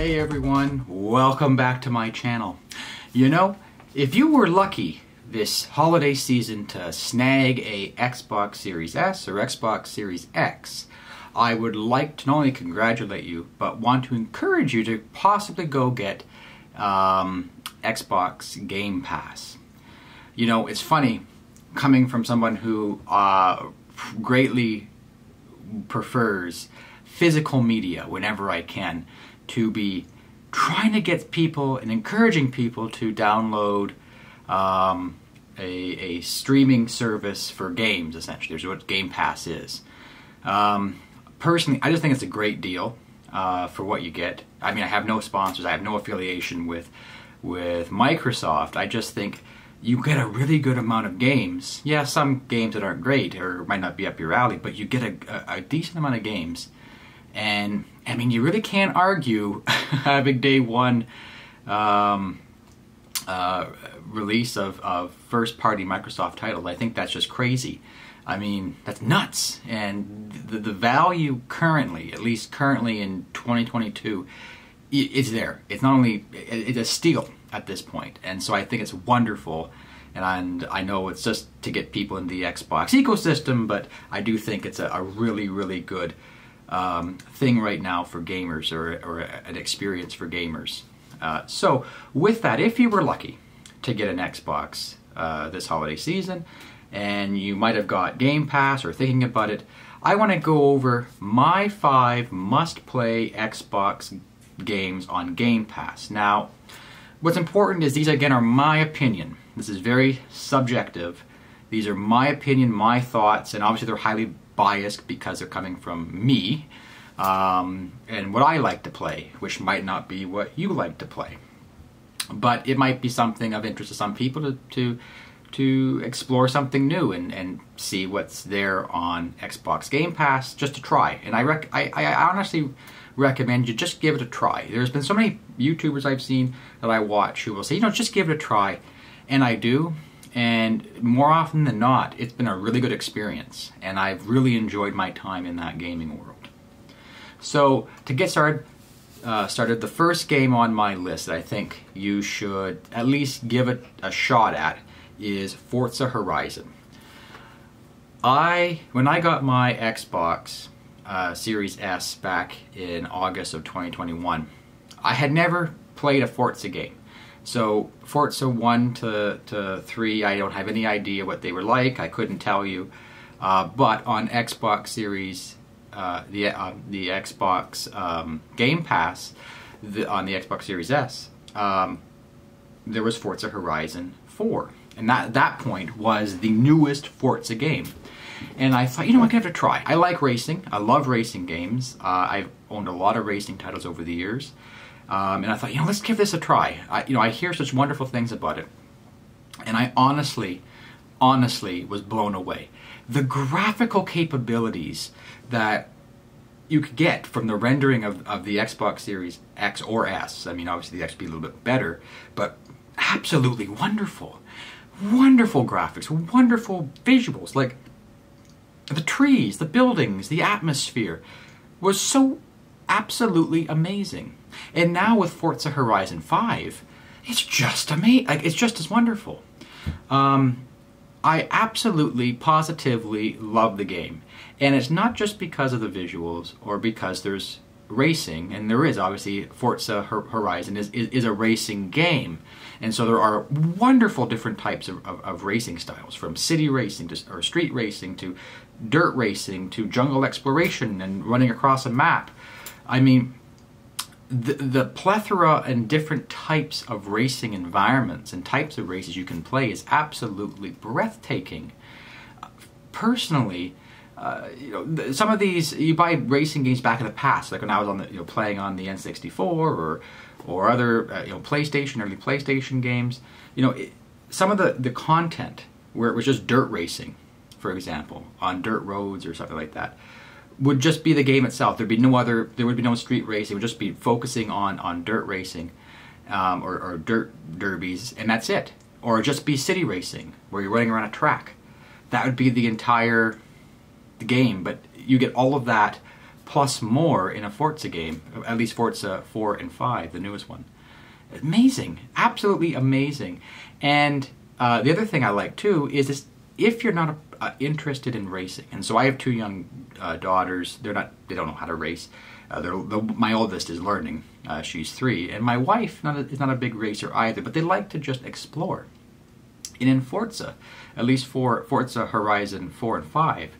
Hey everyone, welcome back to my channel. You know, if you were lucky this holiday season to snag a Xbox Series S or Xbox Series X, I would like to not only congratulate you, but want to encourage you to possibly go get Xbox GamePass. You know, it's funny, coming from someone who greatly prefers physical media whenever I can, to be trying to get people and encouraging people to download a streaming service for games, essentially. There's what Game Pass is. Personally, I just think it's a great deal for what you get. I mean, I have no sponsors, I have no affiliation with Microsoft. I just think you get a really good amount of games. Yeah, some games that aren't great or might not be up your alley, but you get a decent amount of games. And I mean, you really can't argue having day one release of first-party Microsoft titles. I think that's just crazy. I mean, that's nuts. And the value currently, at least currently in 2022, it's there. It's not only, it's a steal at this point. And so I think it's wonderful. And I know it's just to get people in the Xbox ecosystem, but I do think it's a really, really good thing right now for gamers, or an experience for gamers. So with that, if you were lucky to get an Xbox this holiday season, and you might have got Game Pass or thinking about it, I want to go over my 5 must-play Xbox games on Game Pass. Now, what's important is these, again, are my opinion. This is very subjective. These are my opinion, my thoughts, and obviously they're highly biased because they're coming from me and what I like to play, which might not be what you like to play. But it might be something of interest to some people to explore something new and see what's there on Xbox Game Pass, just to try. And I honestly recommend you just give it a try. There's been so many YouTubers I've seen that I watch who will say, you know, just give it a try. And I do. And more often than not, it's been a really good experience, and I've really enjoyed my time in that gaming world. So to get started, the first game on my list that I think you should at least give it a shot at is Forza Horizon. When I got my Xbox Series S back in August of 2021, I had never played a Forza game. So Forza 1 to 3, I don't have any idea what they were like. I couldn't tell you. But on Xbox Series, the Xbox Game Pass, on the Xbox Series S, there was Forza Horizon 4. And that at that point was the newest Forza game. And I thought, you know, I could have to try. I like racing. I love racing games. I've owned a lot of racing titles over the years. And I thought, you know, let's give this a try. I hear such wonderful things about it. And I honestly was blown away. The graphical capabilities that you could get from the rendering of the Xbox Series X or S. I mean, obviously the X would be a little bit better, but absolutely wonderful. Wonderful graphics, wonderful visuals. Like, the trees, the buildings, the atmosphere was so absolutely amazing. And now with Forza Horizon 5, it's just amazing. Like, it's just as wonderful. I absolutely, positively love the game. And it's not just because of the visuals or because there's racing, and there is, obviously. Forza Horizon is a racing game. And so there are wonderful different types of racing styles, from city racing or street racing to dirt racing to jungle exploration and running across a map. I mean, the plethora and different types of racing environments and types of races you can play is absolutely breathtaking. Personally, you know, some of these, you buy racing games back in the past, like when I was on the, playing on the N64 or other PlayStation, early PlayStation games. Some of the content where it was just dirt racing, for example, on dirt roads or something like that, would just be the game itself. There would be no street racing. It would just be focusing on dirt racing or dirt derbies, and that's it. Or just be city racing, where you're running around a track. That would be the entire game, but you get all of that plus more in a Forza game, at least Forza 4 and 5, the newest one. Amazing, absolutely amazing. And the other thing I like too is if you're not interested in racing, and so I have two young daughters. They don't know how to race. My oldest is learning. She's 3, and my wife is not a big racer either. But they like to just explore. And in Forza, at least for Forza Horizon 4 and 5,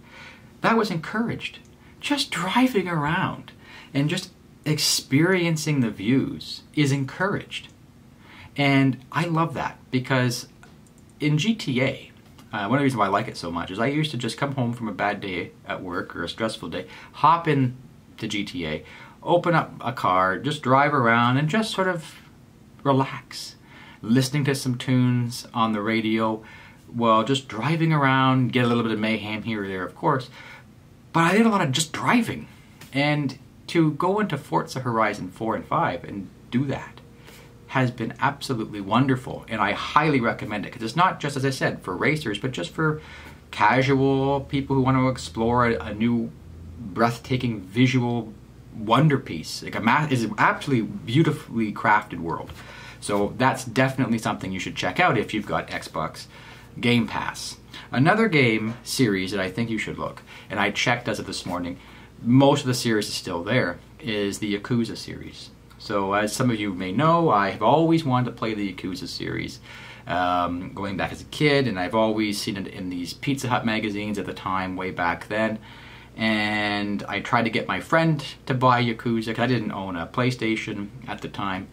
that was encouraged. Just driving around and just experiencing the views is encouraged. And I love that because in GTA, one of the reasons why I like it so much is I used to just come home from a bad day at work or a stressful day, hop in to GTA, open up a car, just drive around and just sort of relax, listening to some tunes on the radio while just driving around, get a little bit of mayhem here or there, of course. But I did a lot of just driving. And to go into Forza Horizon 4 and 5 and do that has been absolutely wonderful, and I highly recommend it because it's not just, as I said, for racers, but just for casual people who want to explore a new breathtaking visual wonder piece. Like is an absolutely beautifully crafted world. So that's definitely something you should check out if you've got Xbox GamePass. Another game series that I think you should look, and I checked as of this morning, most of the series is still there, is the Yakuza series. So as some of you may know, I have always wanted to play the Yakuza series, going back as a kid, and I've always seen it in these Pizza Hut magazines at the time, way back then. And I tried to get my friend to buy Yakuza, because I didn't own a PlayStation at the time.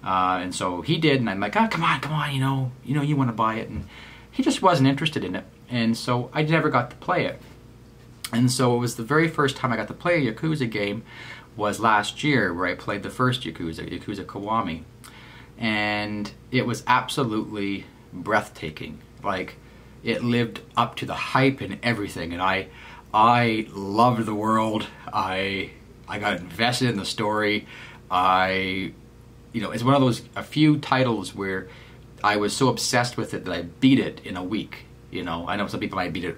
And so he did, and I'm like, oh, come on, you know you want to buy it. And he just wasn't interested in it, and so I never got to play it. And so it was the very first time I got to play a Yakuza game was last year, where I played the first Yakuza Kiwami. And it was absolutely breathtaking. Like, it lived up to the hype and everything, and I loved the world. I got invested in the story. It's one of those a few titles where I was so obsessed with it that I beat it in a week. I know some people might beat it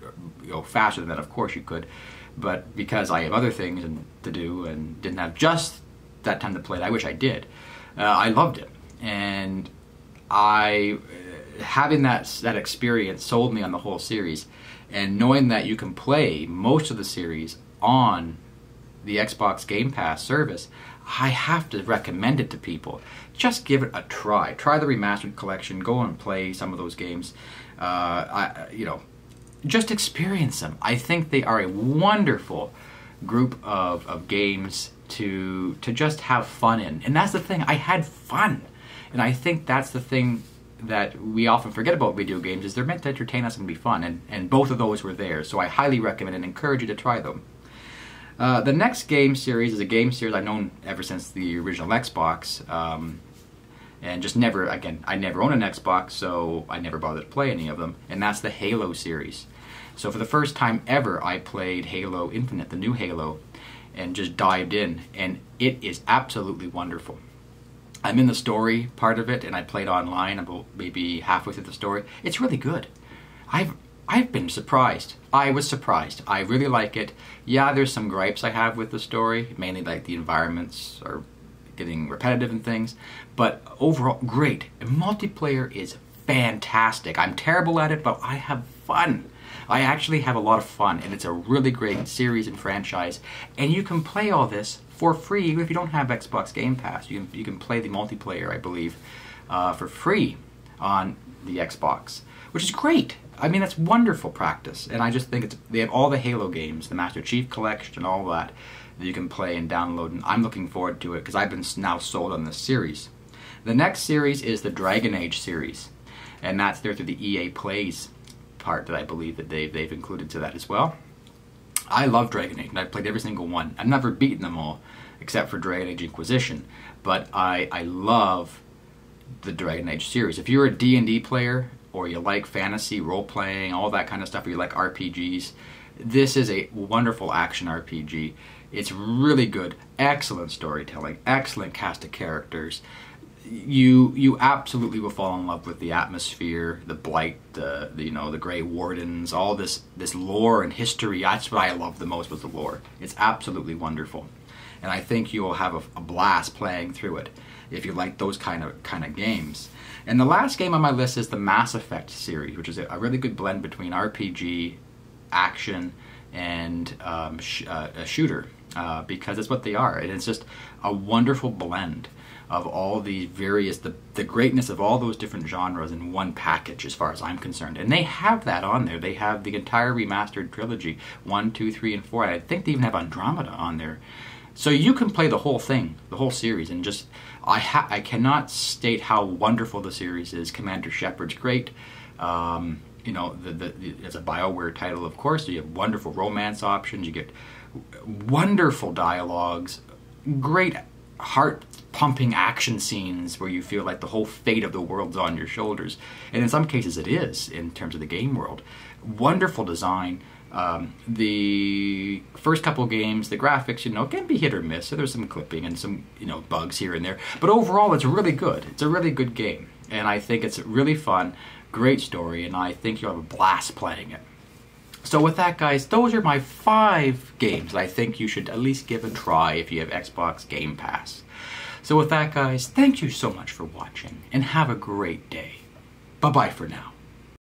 faster than that. Of course you could, but because I have other things to do and didn't have just that time to play it, I wish I did. I loved it, and having that experience sold me on the whole series, and knowing that you can play most of the series on the Xbox Game Pass service, I have to recommend it to people. Just give it a try. Try the remastered collection. Go and play some of those games. Just experience them. I think they are a wonderful group of games to just have fun in. And that's the thing. I had fun. And I think that's the thing that we often forget about video games, is they're meant to entertain us and be fun. And both of those were there. So I highly recommend and encourage you to try them. The next game series is a game series I've known ever since the original Xbox, and just never, again, I never owned an Xbox, so I never bothered to play any of them, and that's the Halo series. So for the first time ever, I played Halo Infinite, the new Halo, and just dived in, and it is absolutely wonderful. I'm in the story part of it, and I played online about maybe halfway through the story. It's really good. I've been surprised. I was surprised. I really like it. Yeah, there's some gripes I have with the story, mainly like the environments are getting repetitive and things, but overall, great. And multiplayer is fantastic. I'm terrible at it, but I have fun. I actually have a lot of fun, and it's a really great series and franchise, and you can play all this for free even if you don't have Xbox Game Pass. You can play the multiplayer, I believe, for free on the Xbox, which is great. I mean, that's wonderful practice, and I just think they have all the Halo games, the Master Chief Collection and all that you can play and download, and I'm looking forward to it because I've been now sold on this series. The next series is the Dragon Age series, and that's there through the EA Plays part that I believe that they've included to that as well. I love Dragon Age, and I've played every single one. I've never beaten them all, except for Dragon Age Inquisition, but I love the Dragon Age series. If you're a D&D player, or you like fantasy, role-playing, all that kind of stuff, or you like RPGs, this is a wonderful action RPG. It's really good, excellent storytelling, excellent cast of characters. you absolutely will fall in love with the atmosphere, the blight, the you know, the Grey Wardens, all this lore and history. That's what I love the most, was the lore. It's absolutely wonderful, and I think you will have a blast playing through it if you like those kind of games. And the last game on my list is the Mass Effect series, which is a really good blend between RPG, action, and a shooter, because that's what they are. And it's just a wonderful blend of all the various, the greatness of all those different genres in one package, as far as I'm concerned. And they have that on there. They have the entire remastered trilogy, 1, 2, 3, and 4. I think they even have Andromeda on there. So you can play the whole thing, the whole series, and just, I cannot state how wonderful the series is. Commander Shepard's great. You know, it's a BioWare title, of course, so you have wonderful romance options, you get wonderful dialogues, great heart-pumping action scenes where you feel like the whole fate of the world's on your shoulders. And in some cases it is, in terms of the game world. Wonderful design. The first couple of games, the graphics, you know, can be hit or miss, so there's some clipping and some, you know, bugs here and there. But overall, it's really good. It's a really good game. And I think it's really fun, great story, and I think you'll have a blast playing it. So with that, guys, those are my 5 games that I think you should at least give a try if you have Xbox Game Pass. So with that, guys, thank you so much for watching, and have a great day. Bye-bye for now.